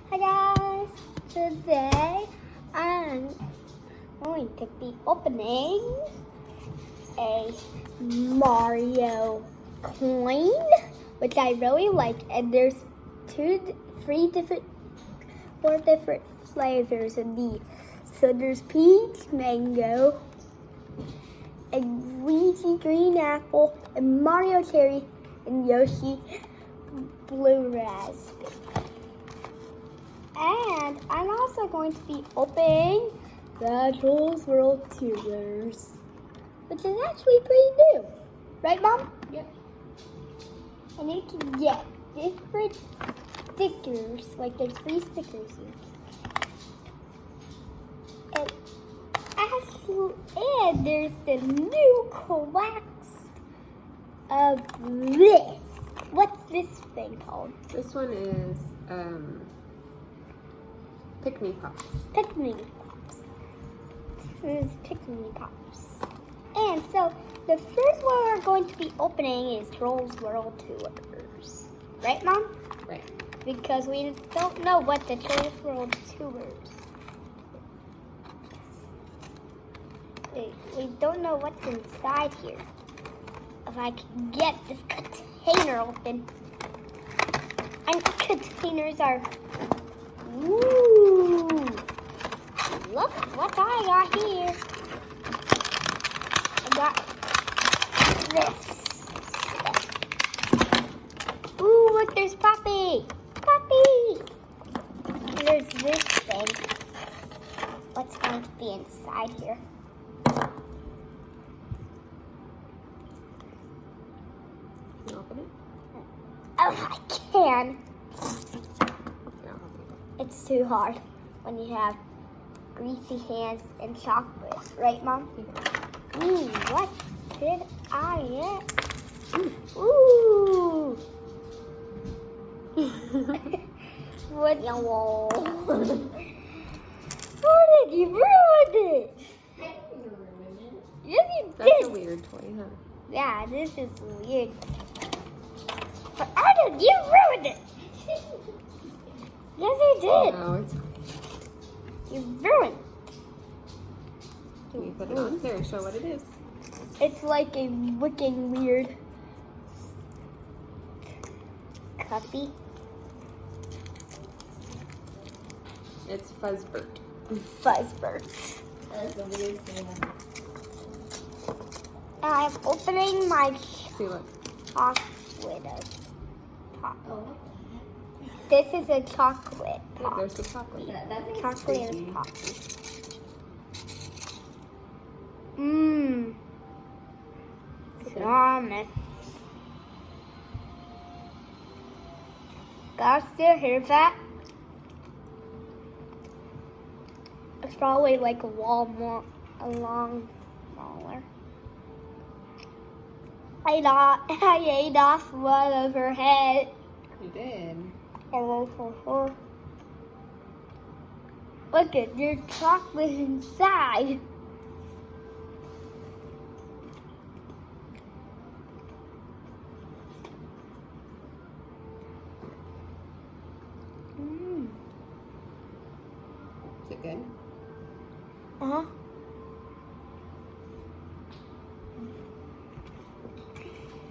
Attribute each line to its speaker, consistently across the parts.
Speaker 1: Hi guys! Today I'm going to be opening a Mario coin, which I really like, and there's four different flavors in these. So there's peach, mango, and Luigi green apple, and Mario cherry, and Yoshi blue raspberry. And I'm also going to be opening the Trolls World Tours, which is actually pretty new. Right, Mom?
Speaker 2: Yep. And
Speaker 1: you can get different stickers, like there's 3 stickers here. And there's the new class of this. What's this thing called?
Speaker 2: This one is Pick-Me Pops.
Speaker 1: Pick-Me Pops. This is Pick-Me Pops. And so the first one we're going to be opening is Trolls World Tours. Right, Mom?
Speaker 2: Right.
Speaker 1: Because we don't know what the Trolls World Tours. We don't know what's inside here. If I can get this container open. And containers are... Ooh! Look what I got here. I got this. Ooh, look, there's Poppy. Poppy! And there's this thing. What's going to be inside here?
Speaker 2: Can you open it?
Speaker 1: Oh, I can.
Speaker 2: Yeah.
Speaker 1: It's too hard when you have greasy hands and chocolate, right, Mom? What did I get? Ooh. What? No. How did you ruin it? Yes, you
Speaker 2: That's
Speaker 1: did.
Speaker 2: a weird toy, huh?
Speaker 1: Yeah, this is weird. But how did you ruin it? Yes, you did.
Speaker 2: No, it's...
Speaker 1: You ruined.
Speaker 2: Can you put it on here and show what it is?
Speaker 1: It's like a wicked weird cuppy.
Speaker 2: It's Fuzzbert.
Speaker 1: Fuzzbert.
Speaker 2: That's a weird thing.
Speaker 1: And I'm opening my
Speaker 2: See, look.
Speaker 1: chocolate pop. This is a chocolate
Speaker 2: Look,
Speaker 1: pop.
Speaker 2: there's the chocolate.
Speaker 1: Chocolate and poppy. Mmm. Yummy. Guys, still hear that? It's probably like a Walmart, a long smaller. I ate off one of her head.
Speaker 2: You did.
Speaker 1: Look at your chocolate inside.
Speaker 2: Is it good?
Speaker 1: Uh-huh.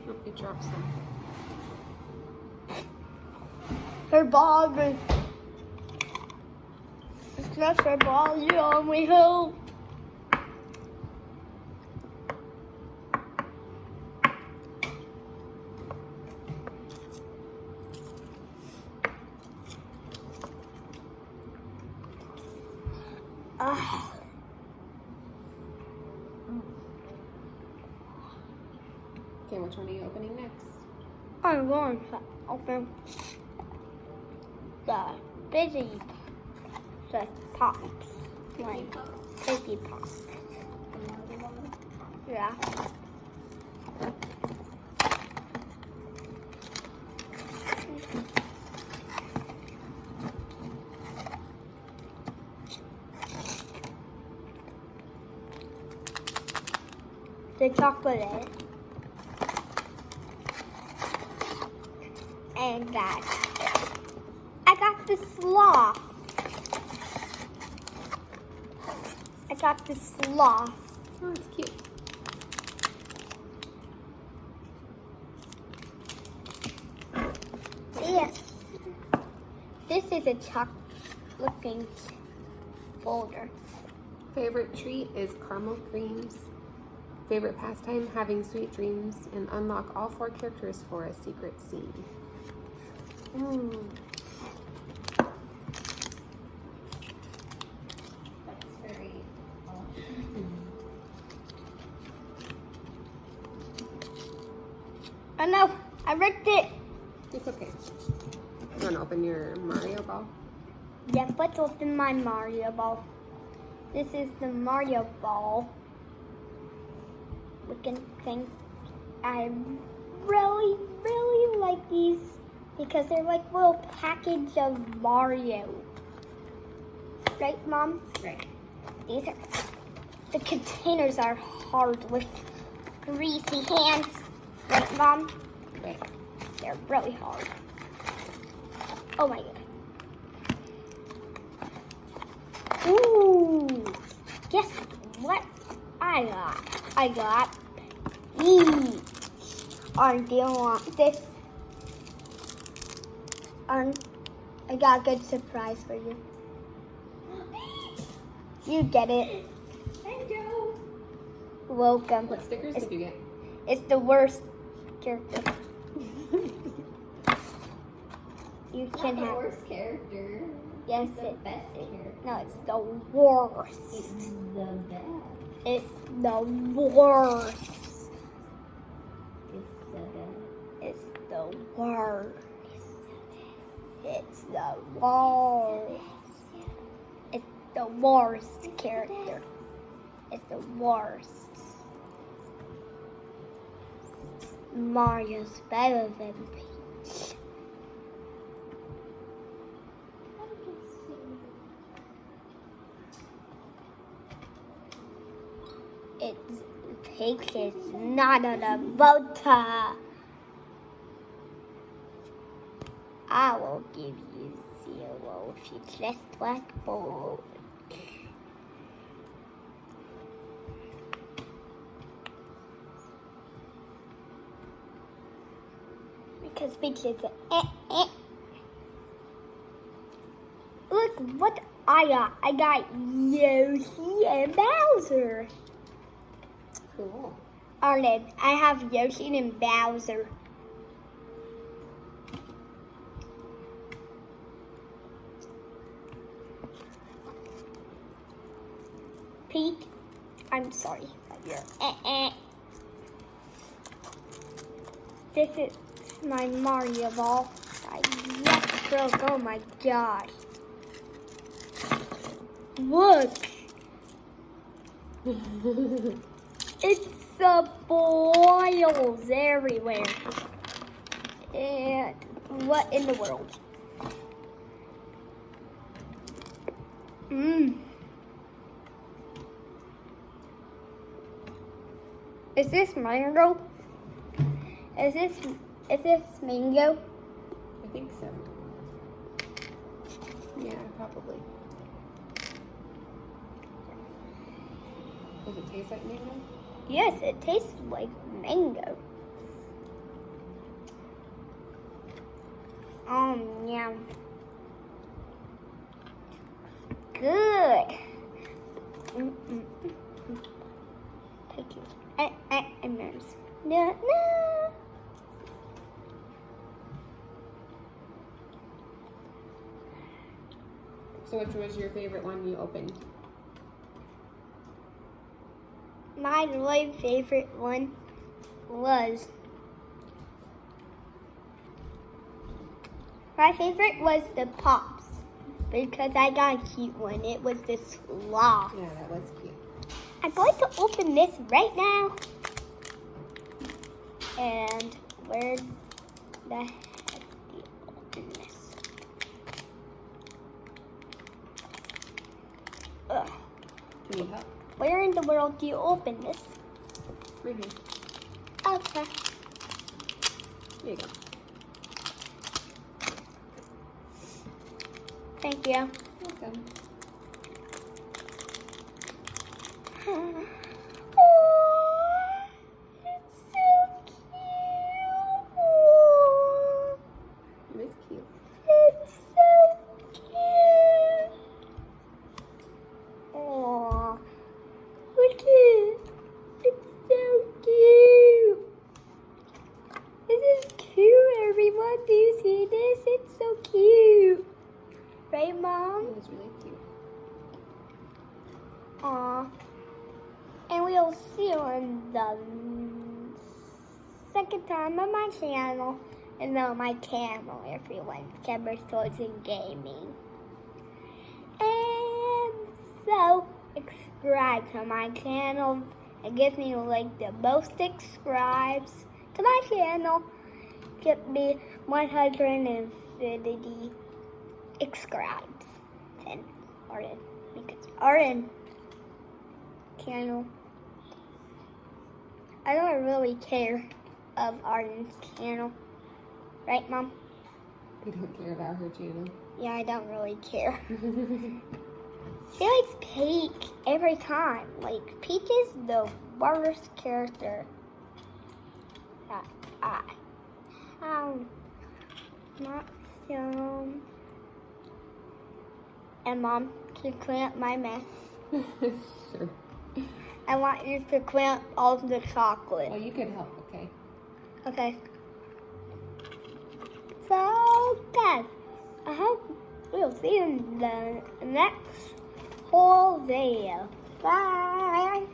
Speaker 2: Oh, you dropped some.
Speaker 1: Her ball is... It's not her ball, you only hope.
Speaker 2: Okay, which one are you opening next?
Speaker 1: I'm going to open the busy, the pops, like busy pops. Yeah. The chocolate. And that. I got got the sloth. I got the sloth.
Speaker 2: Oh, it's cute.
Speaker 1: Yes. This is a chocolate-looking folder.
Speaker 2: Favorite treat is caramel creams. Favorite pastime, having sweet dreams, and unlock all 4 characters for a secret scene.
Speaker 1: Ooh.
Speaker 3: That's very
Speaker 1: Oh no, I ripped it.
Speaker 2: It's okay. You want to open your Mario ball?
Speaker 1: Yeah, let's open my Mario ball. This is the Mario ball looking thing. I really, really like these because they're like little package of Mario. Right, Mom?
Speaker 3: right.
Speaker 1: These are, the containers are hard with greasy hands. Right, Mom?
Speaker 2: Right.
Speaker 1: They're really hard. Oh my god. Ooh. Guess what I got? I got these. Do you want this? I got a good surprise for you. You get it.
Speaker 3: Thank you.
Speaker 1: Welcome.
Speaker 2: What stickers did you get?
Speaker 1: It's the worst character. You
Speaker 3: Not
Speaker 1: can
Speaker 3: the
Speaker 1: have.
Speaker 3: worst character.
Speaker 1: Yes,
Speaker 3: It's the best character.
Speaker 1: No, it's the worst.
Speaker 3: It's the best.
Speaker 1: It's the worst.
Speaker 3: It's the best.
Speaker 1: It's the worst. It's the worst. It's the worst character. It's the worst. Mario's better than Peach. It's Peach is not on a voter. I will give you 0 if you just like bold. Because Peach is a Look what I got. I got Yoshi and Bowser.
Speaker 2: Cool.
Speaker 1: Arlen, I have Yoshi and Bowser. Pete, I'm sorry, but you're This is my Mario ball. I just broke. Oh my god. Look. It's the boils everywhere. And what in the world? Is this mango? Is this mango?
Speaker 2: I think so. Yeah, probably. Does it taste like mango?
Speaker 1: Yes, it tastes like mango. Yeah. Good. Thank you. I'm nervous. No.
Speaker 2: So which was your favorite one you opened?
Speaker 1: My really favorite one was the Pops because I got a cute one. It was the sloth.
Speaker 2: Yeah, that was cute.
Speaker 1: I'm going to open this right now. And where the heck do you open this? Ugh.
Speaker 2: Do you need help?
Speaker 1: Where in the world do you open this?
Speaker 2: Right here.
Speaker 1: Okay.
Speaker 2: Here you go.
Speaker 1: Thank you.
Speaker 2: Welcome.
Speaker 1: Oh, it's so cute.
Speaker 2: It is cute.
Speaker 1: It's so cute. Oh, look at it. It's so cute. This is cute, everyone. Do you see this? It's so cute. Right, Mom?
Speaker 2: It is really cute.
Speaker 1: Aw. And we'll see you on the second time on my channel. And on my channel, everyone. Cameras, Toys, and Gaming. And so, subscribe to my channel. It gives me like the most subscribes to my channel. Get me 150 subscribes. And Arden. Because Arden channel. I don't really care of Arden's channel. Right, Mom?
Speaker 2: You don't care about her channel.
Speaker 1: Yeah, I don't really care. She likes Peach every time. Like, Peach is the worst character that I have not shown. And Mom, can you clean up my mess?
Speaker 2: Sure.
Speaker 1: I want you to clean up all the chocolate.
Speaker 2: Oh, you could help, okay.
Speaker 1: Okay. So, guys, I hope we'll see you in the next whole video. Bye.